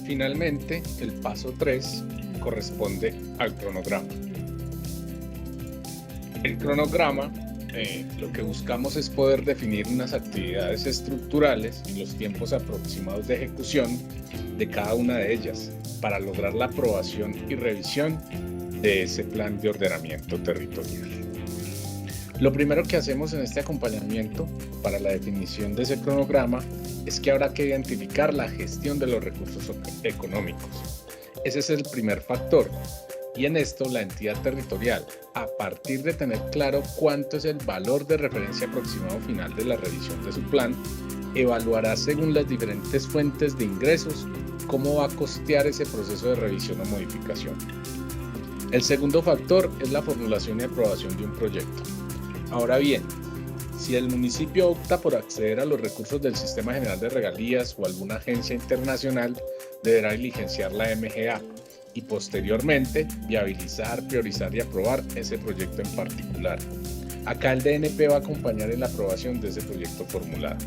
Finalmente, el paso 3 corresponde al cronograma. El cronograma, lo que buscamos es poder definir unas actividades estructurales y los tiempos aproximados de ejecución de cada una de ellas para lograr la aprobación y revisión de ese plan de ordenamiento territorial. Lo primero que hacemos en este acompañamiento para la definición de ese cronograma es que habrá que identificar la gestión de los recursos económicos. Ese es el primer factor. Y en esto la entidad territorial, a partir de tener claro cuánto es el valor de referencia aproximado final de la revisión de su plan, evaluará según las diferentes fuentes de ingresos cómo va a costear ese proceso de revisión o modificación. El segundo factor es la formulación y aprobación de un proyecto. Ahora bien, si el municipio opta por acceder a los recursos del Sistema General de Regalías o alguna agencia internacional, deberá diligenciar la MGA y posteriormente viabilizar, priorizar y aprobar ese proyecto en particular. Acá el DNP va a acompañar en la aprobación de ese proyecto formulado.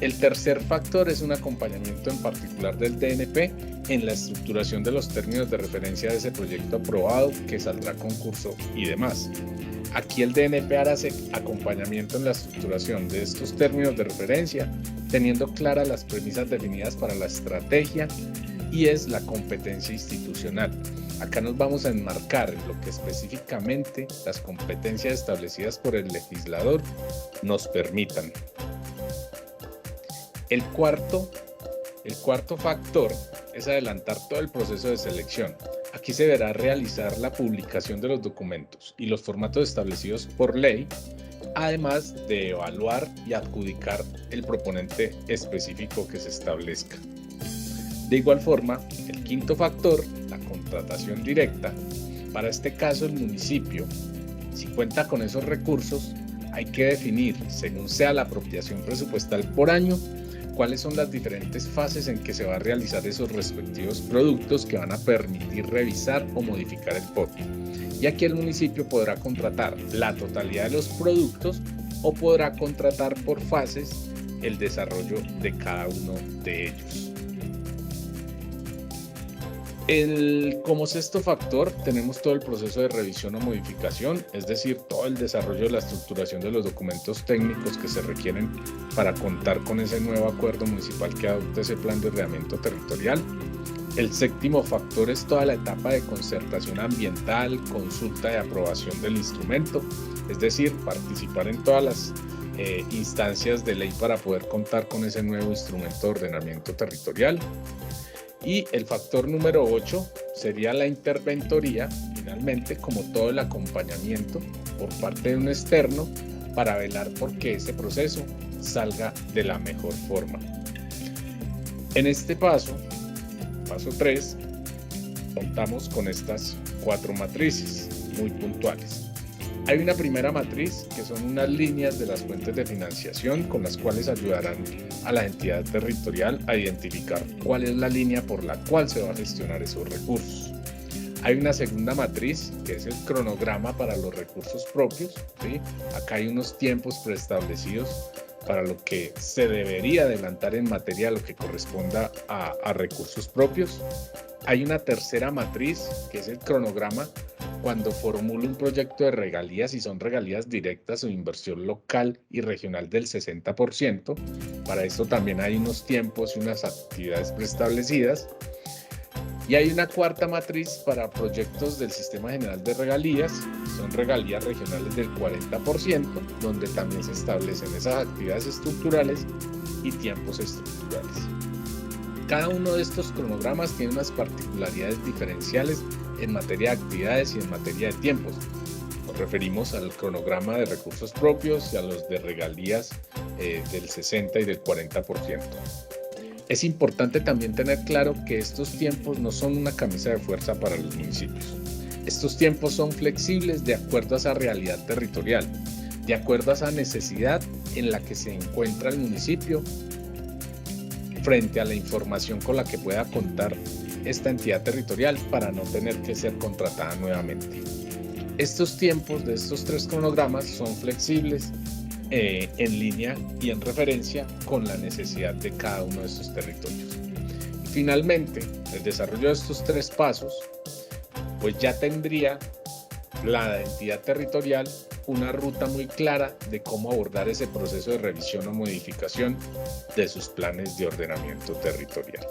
El tercer factor es un acompañamiento en particular del DNP en la estructuración de los términos de referencia de ese proyecto aprobado que saldrá a concurso y demás. Aquí el DNP hará ese acompañamiento en la estructuración de estos términos de referencia, teniendo claras las premisas definidas para la estrategia y es la competencia institucional. Acá nos vamos a enmarcar en lo que específicamente las competencias establecidas por el legislador nos permitan. El cuarto factor es adelantar todo el proceso de selección. Aquí se deberá realizar la publicación de los documentos y los formatos establecidos por ley, además de evaluar y adjudicar el proponente específico que se establezca. De igual forma, el quinto factor, la contratación directa. Para este caso, el municipio, si cuenta con esos recursos, hay que definir, según sea la apropiación presupuestal por año, cuáles son las diferentes fases en que se va a realizar esos respectivos productos que van a permitir revisar o modificar el POT. Y aquí el municipio podrá contratar la totalidad de los productos o podrá contratar por fases el desarrollo de cada uno de ellos. Como sexto factor tenemos todo el proceso de revisión o modificación, es decir, todo el desarrollo de la estructuración de los documentos técnicos que se requieren para contar con ese nuevo acuerdo municipal que adopte ese plan de ordenamiento territorial. El séptimo factor es toda la etapa de concertación ambiental, consulta y aprobación del instrumento, es decir, participar en todas las instancias de ley para poder contar con ese nuevo instrumento de ordenamiento territorial. Y el factor número 8 sería la interventoría, finalmente, como todo el acompañamiento por parte de un externo para velar por que ese proceso salga de la mejor forma. En este paso 3, contamos con estas 4 matrices muy puntuales. Hay una primera matriz que son unas líneas de las fuentes de financiación con las cuales ayudarán a la entidad territorial a identificar cuál es la línea por la cual se va a gestionar esos recursos. Hay una segunda matriz que es el cronograma para los recursos propios, ¿sí? Acá hay unos tiempos preestablecidos para lo que se debería adelantar en materia de lo que corresponda a recursos propios. Hay una tercera matriz que es el cronograma cuando formula un proyecto de regalías y son regalías directas o inversión local y regional del 60%. Para esto también hay unos tiempos y unas actividades preestablecidas. Y hay una cuarta matriz para proyectos del Sistema General de Regalías, son regalías regionales del 40%, donde también se establecen esas actividades estructurales y tiempos estructurales. Cada uno de estos cronogramas tiene unas particularidades diferenciales en materia de actividades y en materia de tiempos. Nos referimos al cronograma de recursos propios y a los de regalías del 60 y del 40%. Es importante también tener claro que estos tiempos no son una camisa de fuerza para los municipios. Estos tiempos son flexibles de acuerdo a esa realidad territorial, de acuerdo a esa necesidad en la que se encuentra el municipio frente a la información con la que pueda contar esta entidad territorial para no tener que ser contratada nuevamente. Estos tiempos de estos 3 cronogramas son flexibles en línea y en referencia con la necesidad de cada uno de estos territorios. Finalmente, el desarrollo de estos 3 pasos, pues ya tendría la entidad territorial una ruta muy clara de cómo abordar ese proceso de revisión o modificación de sus planes de ordenamiento territorial.